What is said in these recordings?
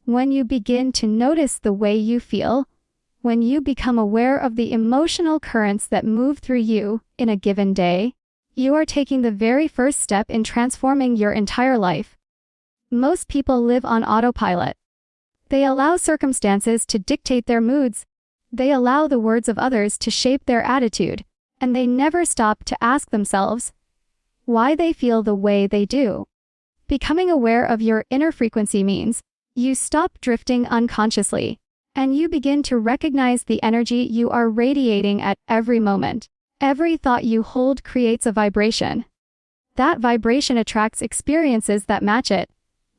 When you begin to notice the way you feel, when you become aware of the emotional currents that move through you in a given day, you are taking the very first step in transforming your entire life. Most people live on autopilot. They allow circumstances to dictate their moods. They allow the words of others to shape their attitude, and they never stop to ask themselves why they feel the way they do. Becoming aware of your inner frequency means you stop drifting unconsciously, and you begin to recognize the energy you are radiating at every moment. Every thought you hold creates a vibration. That vibration attracts experiences that match it,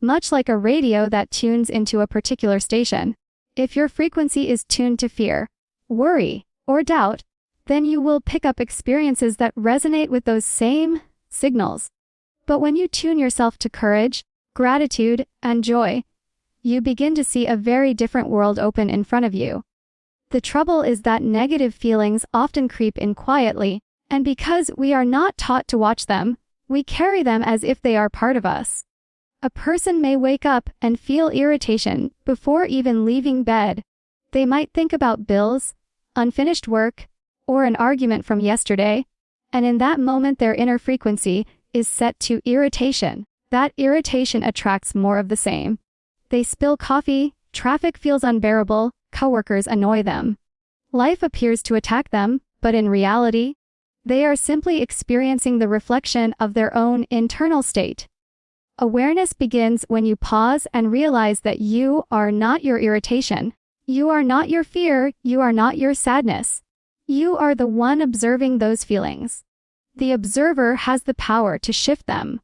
much like a radio that tunes into a particular station. If your frequency is tuned to fear, worry, or doubt, then you will pick up experiences that resonate with those same signals. But when you tune yourself to courage, gratitude, and joy, you begin to see a very different world open in front of you. The trouble is that negative feelings often creep in quietly, and because we are not taught to watch them, we carry them as if they are part of us. A person may wake up and feel irritation before even leaving bed. They might think about bills, unfinished work, or an argument from yesterday, and in that moment their inner frequency is set to irritation. That irritation attracts more of the same. They spill coffee, traffic feels unbearable, coworkers annoy them. Life appears to attack them, but in reality, they are simply experiencing the reflection of their own internal state. Awareness begins when you pause and realize that you are not your irritation. You are not your fear, you are not your sadness. You are the one observing those feelings. The observer has the power to shift them.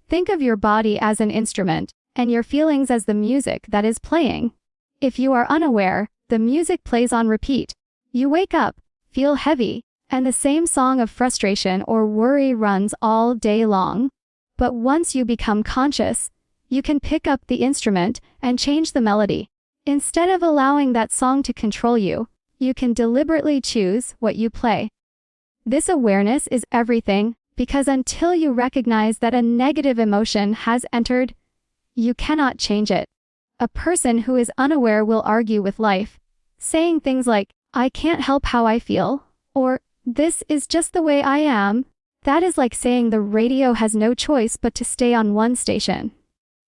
Think of your body as an instrument, and your feelings as the music that is playing. If you are unaware, the music plays on repeat. You wake up, feel heavy, and the same song of frustration or worry runs all day long. But once you become conscious, you can pick up the instrument and change the melody. Instead of allowing that song to control you, you can deliberately choose what you play. This awareness is everything, because until you recognize that a negative emotion has entered, you cannot change it. A person who is unaware will argue with life, saying things like, "I can't help how I feel," or "This is just the way I am." That is like saying the radio has no choice but to stay on one station.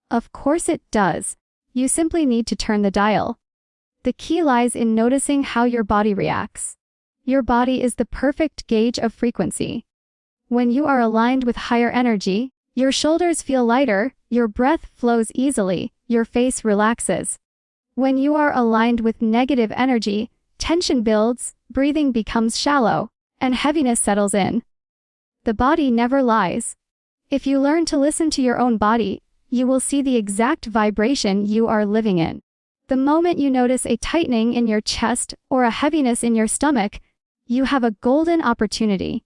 Of course it does. You simply need to turn the dial. The key lies in noticing how your body reacts. Your body is the perfect gauge of frequency. When you are aligned with higher energy, your shoulders feel lighter, your breath flows easily, your face relaxes. When you are aligned with negative energy, tension builds, breathing becomes shallow, and heaviness settles in. The body never lies. If you learn to listen to your own body, you will see the exact vibration you are living in. The moment you notice a tightening in your chest or a heaviness in your stomach, you have a golden opportunity.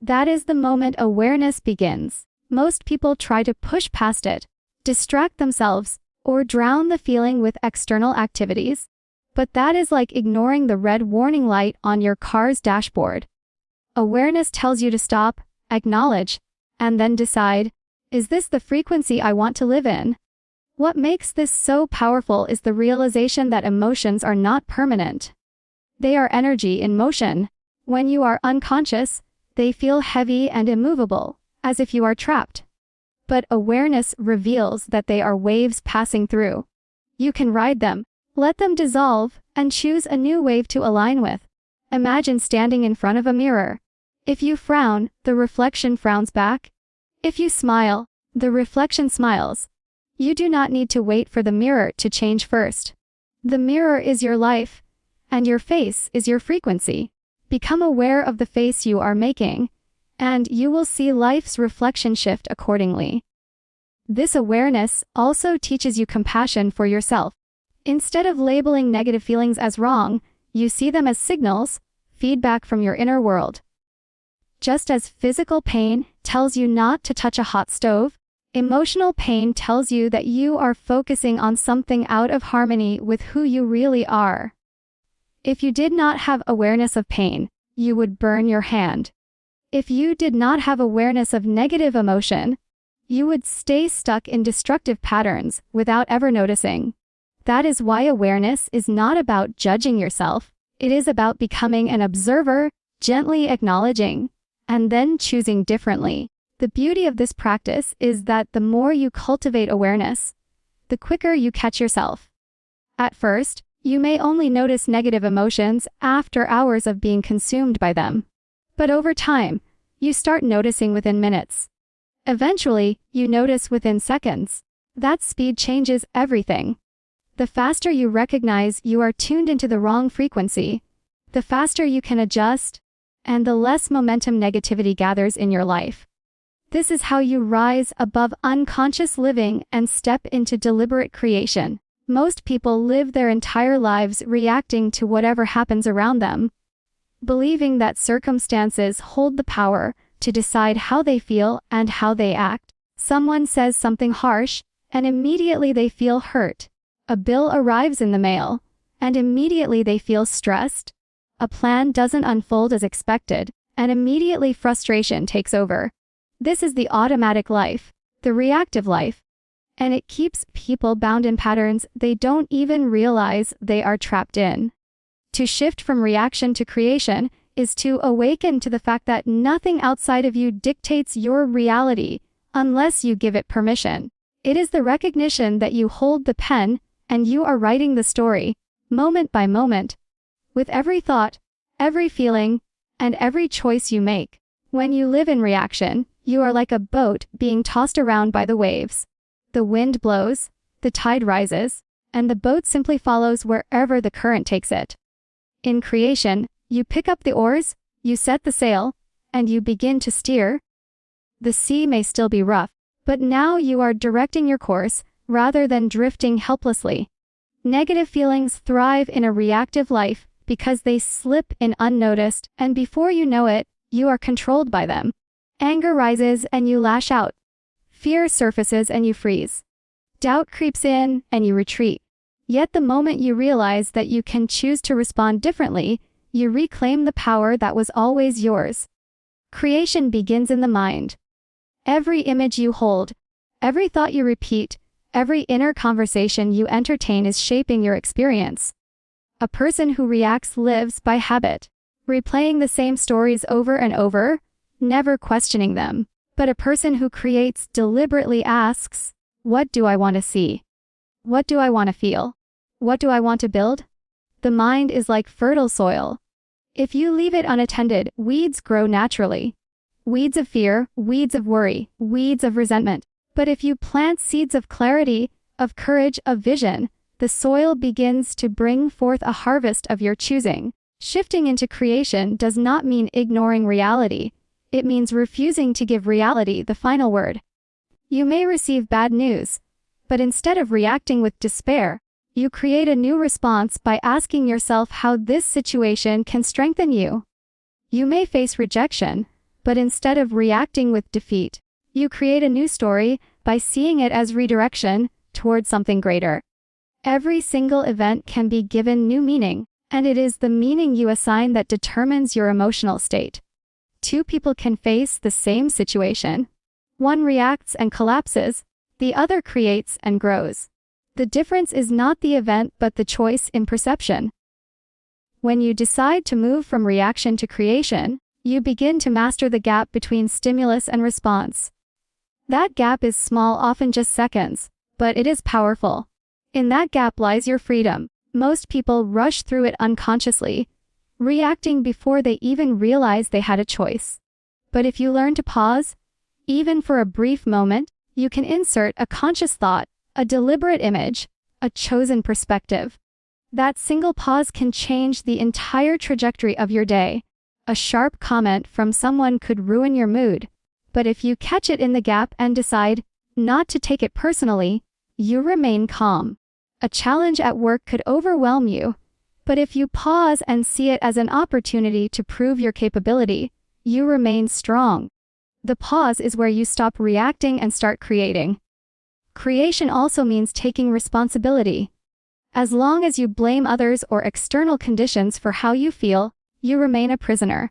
That is the moment awareness begins. Most people try to push past it, distract themselves, or drown the feeling with external activities. But that is like ignoring the red warning light on your car's dashboard. Awareness tells you to stop, acknowledge, and then decide, is this the frequency I want to live in? What makes this so powerful is the realization that emotions are not permanent. They are energy in motion. When you are unconscious, they feel heavy and immovable, as if you are trapped. But awareness reveals that they are waves passing through. You can ride them, let them dissolve, and choose a new wave to align with. Imagine standing in front of a mirror. If you frown, the reflection frowns back. If you smile, the reflection smiles. You do not need to wait for the mirror to change first. The mirror is your life, and your face is your frequency. Become aware of the face you are making, and you will see life's reflection shift accordingly. This awareness also teaches you compassion for yourself. Instead of labeling negative feelings as wrong, you see them as signals, feedback from your inner world. Just as physical pain tells you not to touch a hot stove, emotional pain tells you that you are focusing on something out of harmony with who you really are. If you did not have awareness of pain, you would burn your hand. If you did not have awareness of negative emotion, you would stay stuck in destructive patterns without ever noticing. That is why awareness is not about judging yourself. It is about becoming an observer, gently acknowledging, and then choosing differently. The beauty of this practice is that the more you cultivate awareness, the quicker you catch yourself. At first, you may only notice negative emotions after hours of being consumed by them. But over time, you start noticing within minutes. Eventually, you notice within seconds. That speed changes everything. The faster you recognize you are tuned into the wrong frequency, the faster you can adjust, and the less momentum negativity gathers in your life. This is how you rise above unconscious living and step into deliberate creation. Most people live their entire lives reacting to whatever happens around them, believing that circumstances hold the power to decide how they feel and how they act. Someone says something harsh, and immediately they feel hurt. A bill arrives in the mail, and immediately they feel stressed. A plan doesn't unfold as expected, and immediately frustration takes over. This is the automatic life, the reactive life, and it keeps people bound in patterns they don't even realize they are trapped in. To shift from reaction to creation is to awaken to the fact that nothing outside of you dictates your reality unless you give it permission. It is the recognition that you hold the pen and you are writing the story, moment by moment, with every thought, every feeling, and every choice you make. When you live in reaction, you are like a boat being tossed around by the waves. The wind blows, the tide rises, and the boat simply follows wherever the current takes it. In creation, you pick up the oars, you set the sail, and you begin to steer. The sea may still be rough, but now you are directing your course, rather than drifting helplessly. Negative feelings thrive in a reactive life because they slip in unnoticed, and before you know it, you are controlled by them. Anger rises and you lash out. Fear surfaces and you freeze. Doubt creeps in and you retreat. Yet the moment you realize that you can choose to respond differently, you reclaim the power that was always yours. Creation begins in the mind. Every image you hold, every thought you repeat, every inner conversation you entertain is shaping your experience. A person who reacts lives by habit, replaying the same stories over and over, never questioning them. But a person who creates deliberately asks, what do I want to see? What do I want to feel? What do I want to build? The mind is like fertile soil. If you leave it unattended, weeds grow naturally. Weeds of fear, weeds of worry, weeds of resentment. But if you plant seeds of clarity, of courage, of vision, the soil begins to bring forth a harvest of your choosing. Shifting into creation does not mean ignoring reality. It means refusing to give reality the final word. You may receive bad news, but instead of reacting with despair, you create a new response by asking yourself how this situation can strengthen you. You may face rejection, but instead of reacting with defeat, you create a new story by seeing it as redirection towards something greater. Every single event can be given new meaning, and it is the meaning you assign that determines your emotional state. Two people can face the same situation. One reacts and collapses, the other creates and grows. The difference is not the event but the choice in perception. When you decide to move from reaction to creation, you begin to master the gap between stimulus and response. That gap is small, often just seconds, but it is powerful. In that gap lies your freedom. Most people rush through it unconsciously, reacting before they even realize they had a choice. But if you learn to pause, even for a brief moment, you can insert a conscious thought, a deliberate image, a chosen perspective. That single pause can change the entire trajectory of your day. A sharp comment from someone could ruin your mood, but if you catch it in the gap and decide not to take it personally, you remain calm. A challenge at work could overwhelm you, but if you pause and see it as an opportunity to prove your capability, you remain strong. The pause is where you stop reacting and start creating. Creation also means taking responsibility. As long as you blame others or external conditions for how you feel, you remain a prisoner.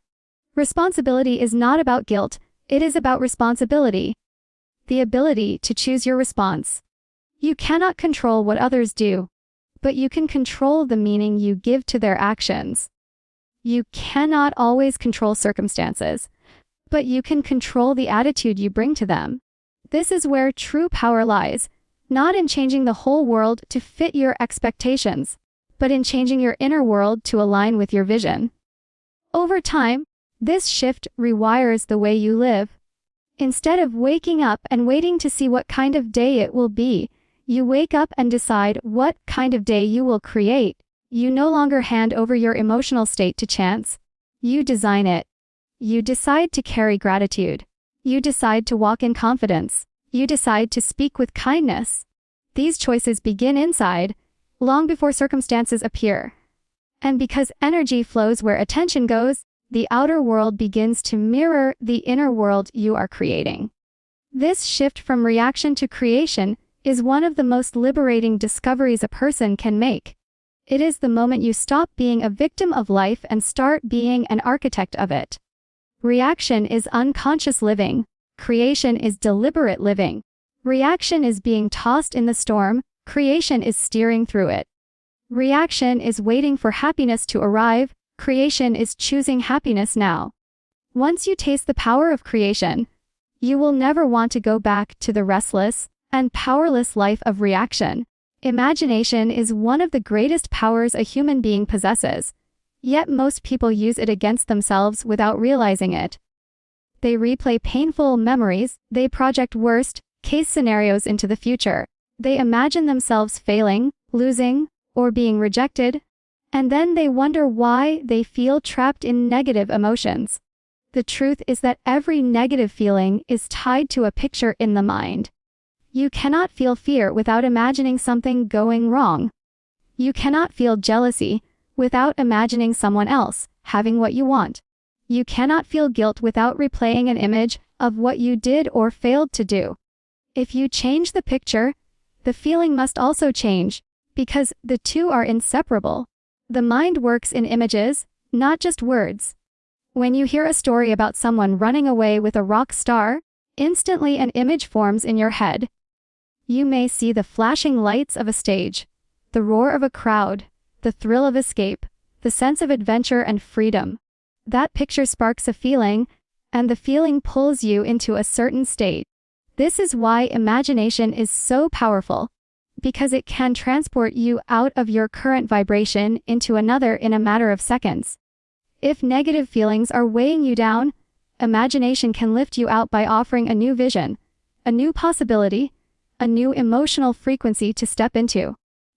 Responsibility is not about guilt, it is about responsibility. The ability to choose your response. You cannot control what others do, but you can control the meaning you give to their actions. You cannot always control circumstances, but you can control the attitude you bring to them. This is where true power lies, not in changing the whole world to fit your expectations, but in changing your inner world to align with your vision. Over time, this shift rewires the way you live. Instead of waking up and waiting to see what kind of day it will be, you wake up and decide what kind of day you will create. You no longer hand over your emotional state to chance. You design it. You decide to carry gratitude. You decide to walk in confidence. You decide to speak with kindness. These choices begin inside, long before circumstances appear. And because energy flows where attention goes, the outer world begins to mirror the inner world you are creating. This shift from reaction to creation is one of the most liberating discoveries a person can make. It is the moment you stop being a victim of life and start being an architect of it. Reaction is unconscious living. Creation is deliberate living. Reaction is being tossed in the storm. Creation is steering through it. Reaction is waiting for happiness to arrive. Creation is choosing happiness now. Once you taste the power of creation, you will never want to go back to the restless and powerless life of reaction. Imagination is one of the greatest powers a human being possesses, yet most people use it against themselves without realizing it. They replay painful memories, they project worst-case scenarios into the future. They imagine themselves failing, losing, or being rejected, and then they wonder why they feel trapped in negative emotions. The truth is that every negative feeling is tied to a picture in the mind. You cannot feel fear without imagining something going wrong. You cannot feel jealousy without imagining someone else having what you want. You cannot feel guilt without replaying an image of what you did or failed to do. If you change the picture, the feeling must also change, because the two are inseparable. The mind works in images, not just words. When you hear a story about someone running away with a rock star, instantly an image forms in your head. You may see the flashing lights of a stage, the roar of a crowd, the thrill of escape, the sense of adventure and freedom. That picture sparks a feeling, and the feeling pulls you into a certain state. This is why imagination is so powerful, because it can transport you out of your current vibration into another in a matter of seconds. If negative feelings are weighing you down, imagination can lift you out by offering a new vision, a new possibility, a new emotional frequency to step into.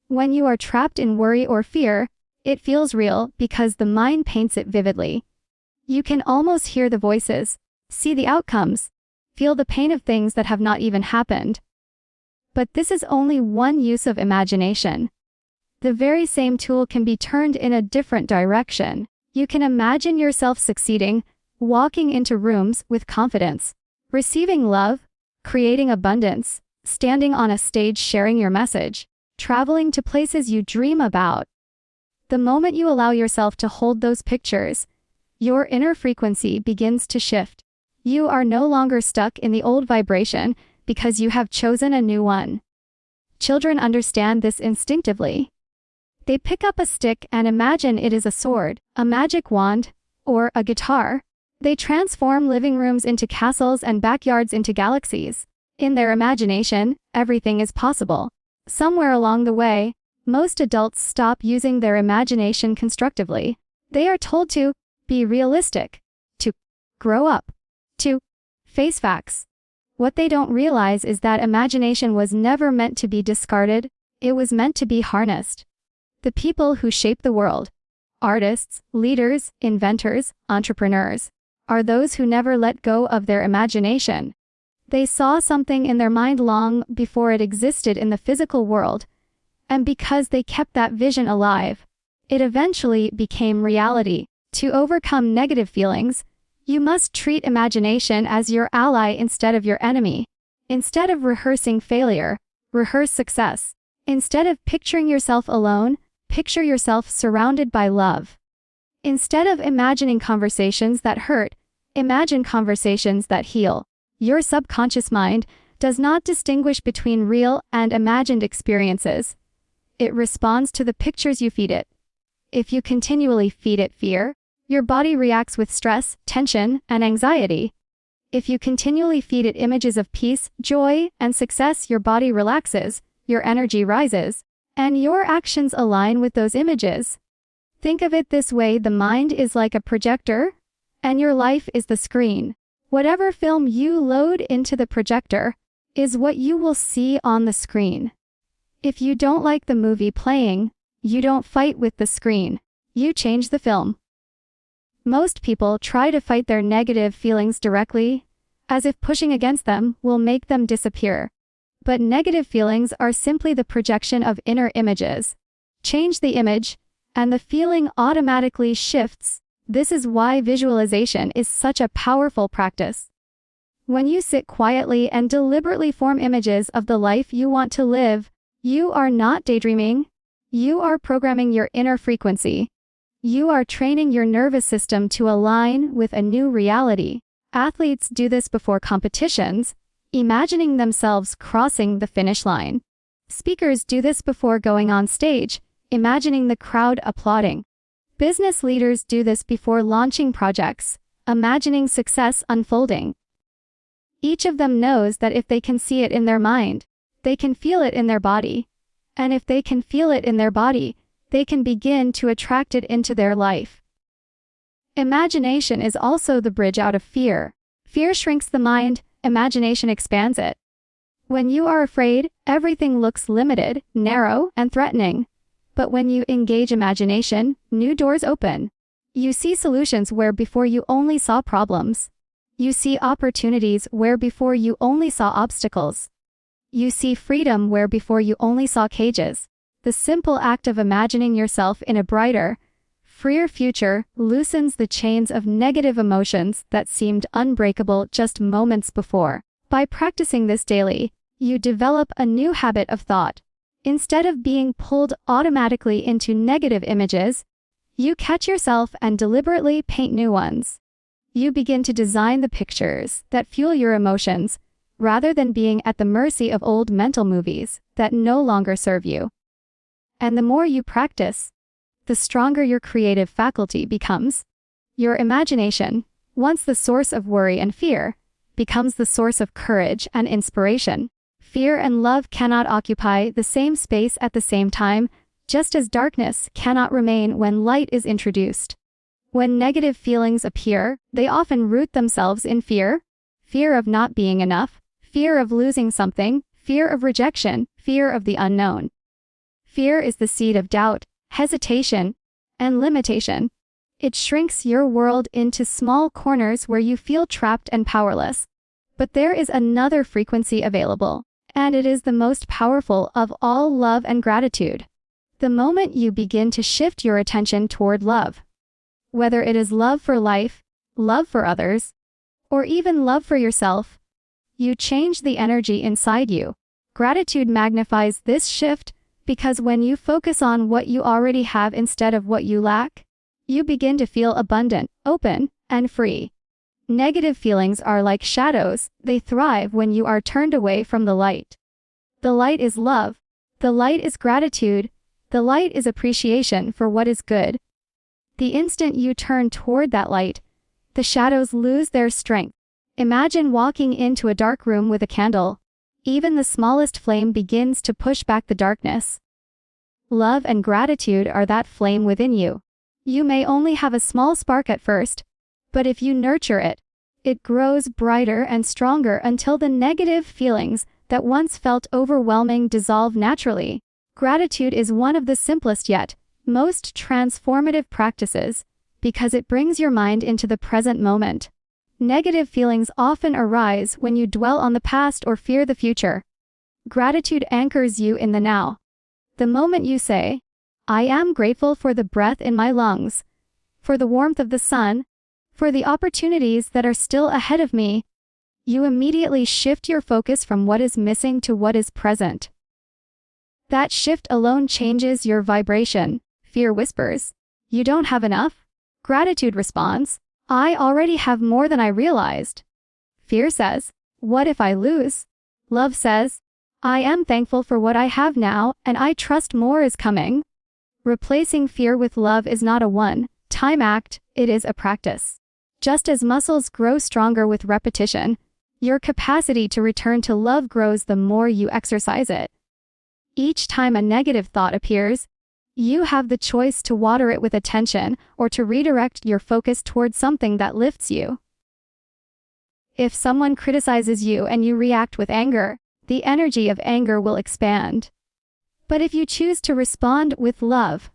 When you are trapped in worry or fear, it feels real because the mind paints it vividly. You can almost hear the voices, see the outcomes, feel the pain of things that have not even happened. But this is only one use of imagination. The very same tool can be turned in a different direction. You can imagine yourself succeeding, walking into rooms with confidence, receiving love, creating abundance, standing on a stage sharing your message, traveling to places you dream about. The moment you allow yourself to hold those pictures, your inner frequency begins to shift. You are no longer stuck in the old vibration because you have chosen a new one. Children understand this instinctively. They pick up a stick and imagine it is a sword, a magic wand, or a guitar. They transform living rooms into castles and backyards into galaxies. In their imagination, everything is possible. Somewhere along the way, most adults stop using their imagination constructively. They are told to be realistic, to grow up, to face facts. What they don't realize is that imagination was never meant to be discarded, it was meant to be harnessed. The people who shape the world, artists, leaders, inventors, entrepreneurs, are those who never let go of their imagination. They saw something in their mind long before it existed in the physical world, and because they kept that vision alive, it eventually became reality. To overcome negative feelings, you must treat imagination as your ally instead of your enemy. Instead of rehearsing failure, rehearse success. Instead of picturing yourself alone, picture yourself surrounded by love. Instead of imagining conversations that hurt, imagine conversations that heal. Your subconscious mind does not distinguish between real and imagined experiences. It responds to the pictures you feed it. If you continually feed it fear, your body reacts with stress, tension, and anxiety. If you continually feed it images of peace, joy, and success, your body relaxes, your energy rises, and your actions align with those images. Think of it this way: the mind is like a projector, and your life is the screen. Whatever film you load into the projector is what you will see on the screen. If you don't like the movie playing, you don't fight with the screen. You change the film. Most people try to fight their negative feelings directly, as if pushing against them will make them disappear. But negative feelings are simply the projection of inner images. Change the image, and the feeling automatically shifts. This is why visualization is such a powerful practice. When you sit quietly and deliberately form images of the life you want to live, you are not daydreaming. You are programming your inner frequency. You are training your nervous system to align with a new reality. Athletes do this before competitions, imagining themselves crossing the finish line. Speakers do this before going on stage, imagining the crowd applauding. Business leaders do this before launching projects, imagining success unfolding. Each of them knows that if they can see it in their mind, they can feel it in their body. And if they can feel it in their body, they can begin to attract it into their life. Imagination is also the bridge out of fear. Fear shrinks the mind, imagination expands it. When you are afraid, everything looks limited, narrow, and threatening. But when you engage imagination, new doors open. You see solutions where before you only saw problems. You see opportunities where before you only saw obstacles. You see freedom where before you only saw cages. The simple act of imagining yourself in a brighter, freer future loosens the chains of negative emotions that seemed unbreakable just moments before. By practicing this daily, you develop a new habit of thought. Instead of being pulled automatically into negative images, you catch yourself and deliberately paint new ones. You begin to design the pictures that fuel your emotions, rather than being at the mercy of old mental movies that no longer serve you. And the more you practice, the stronger your creative faculty becomes. Your imagination, once the source of worry and fear, becomes the source of courage and inspiration. Fear and love cannot occupy the same space at the same time, just as darkness cannot remain when light is introduced. When negative feelings appear, they often root themselves in fear. Fear of not being enough, fear of losing something, fear of rejection, fear of the unknown. Fear is the seed of doubt, hesitation, and limitation. It shrinks your world into small corners where you feel trapped and powerless. But there is another frequency available, and it is the most powerful of all: love and gratitude. The moment you begin to shift your attention toward love, whether it is love for life, love for others, or even love for yourself, you change the energy inside you. Gratitude magnifies this shift because when you focus on what you already have instead of what you lack, you begin to feel abundant, open, and free. Negative feelings are like shadows. They thrive when you are turned away from the light. The light is love. The light is gratitude. The light is appreciation for what is good. The instant you turn toward that light, the shadows lose their strength. Imagine walking into a dark room with a candle. Even the smallest flame begins to push back the darkness. Love and gratitude are that flame within you. You may only have a small spark at first, but if you nurture it, it grows brighter and stronger until the negative feelings that once felt overwhelming dissolve naturally. Gratitude is one of the simplest yet most transformative practices because it brings your mind into the present moment. Negative feelings often arise when you dwell on the past or fear the future. Gratitude anchors you in the now. The moment you say, "I am grateful for the breath in my lungs, for the warmth of the sun, for the opportunities that are still ahead of me," you immediately shift your focus from what is missing to what is present. That shift alone changes your vibration. Fear whispers, "You don't have enough." Gratitude responds, "I already have more than I realized." Fear says, "What if I lose?" Love says, I am thankful for what I have now, and I trust more is coming. Replacing fear with love is not a one-time act, it is a practice. Just as muscles grow stronger with repetition, your capacity to return to love grows the more you exercise it. Each time a negative thought appears, you have the choice to water it with attention or to redirect your focus towards something that lifts you. If someone criticizes you and you react with anger, the energy of anger will expand. But if you choose to respond with love,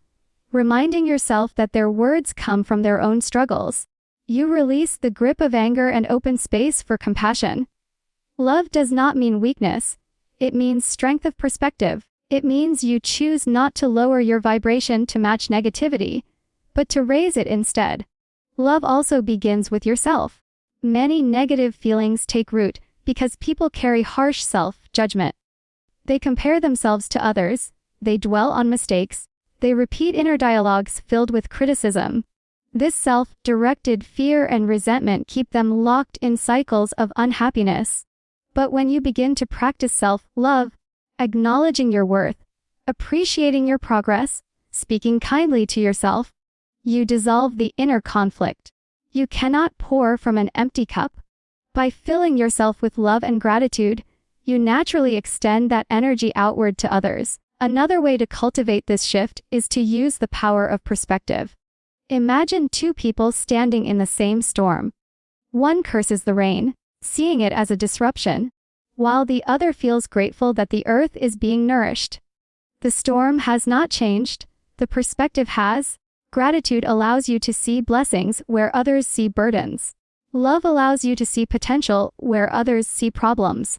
reminding yourself that their words come from their own struggles, you release the grip of anger and open space for compassion. Love does not mean weakness. It means strength of perspective. It means you choose not to lower your vibration to match negativity, but to raise it instead. Love also begins with yourself. Many negative feelings take root because people carry harsh self-judgment. They compare themselves to others, they dwell on mistakes, they repeat inner dialogues filled with criticism. This self-directed fear and resentment keep them locked in cycles of unhappiness. But when you begin to practice self-love, acknowledging your worth, appreciating your progress, speaking kindly to yourself, you dissolve the inner conflict. You cannot pour from an empty cup. By filling yourself with love and gratitude, you naturally extend that energy outward to others. Another way to cultivate this shift is to use the power of perspective. Imagine two people standing in the same storm. One curses the rain, seeing it as a disruption, while the other feels grateful that the earth is being nourished. The storm has not changed, the perspective has. Gratitude allows you to see blessings where others see burdens. Love allows you to see potential where others see problems.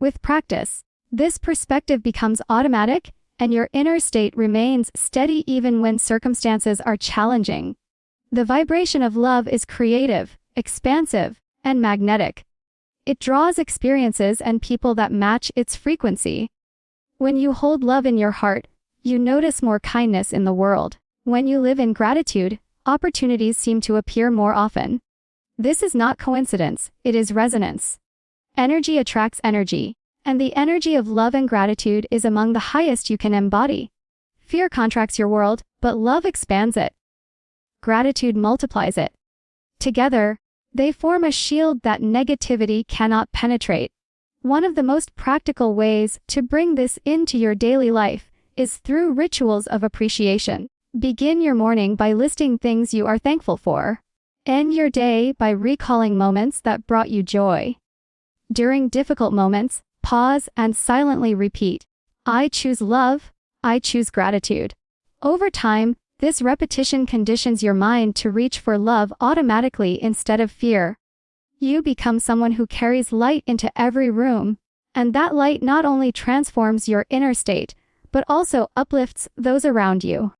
With practice, this perspective becomes automatic, and your inner state remains steady even when circumstances are challenging. The vibration of love is creative, expansive, and magnetic. It draws experiences and people that match its frequency. When you hold love in your heart, you notice more kindness in the world. When you live in gratitude, opportunities seem to appear more often. This is not coincidence, it is resonance. Energy attracts energy, and the energy of love and gratitude is among the highest you can embody. Fear contracts your world, but love expands it. Gratitude multiplies it. Together, they form a shield that negativity cannot penetrate. One of the most practical ways to bring this into your daily life is through rituals of appreciation. Begin your morning by listing things you are thankful for. End your day by recalling moments that brought you joy. During difficult moments, pause and silently repeat, I choose love, I choose gratitude. Over time, this repetition conditions your mind to reach for love automatically instead of fear. You become someone who carries light into every room, and that light not only transforms your inner state, but also uplifts those around you.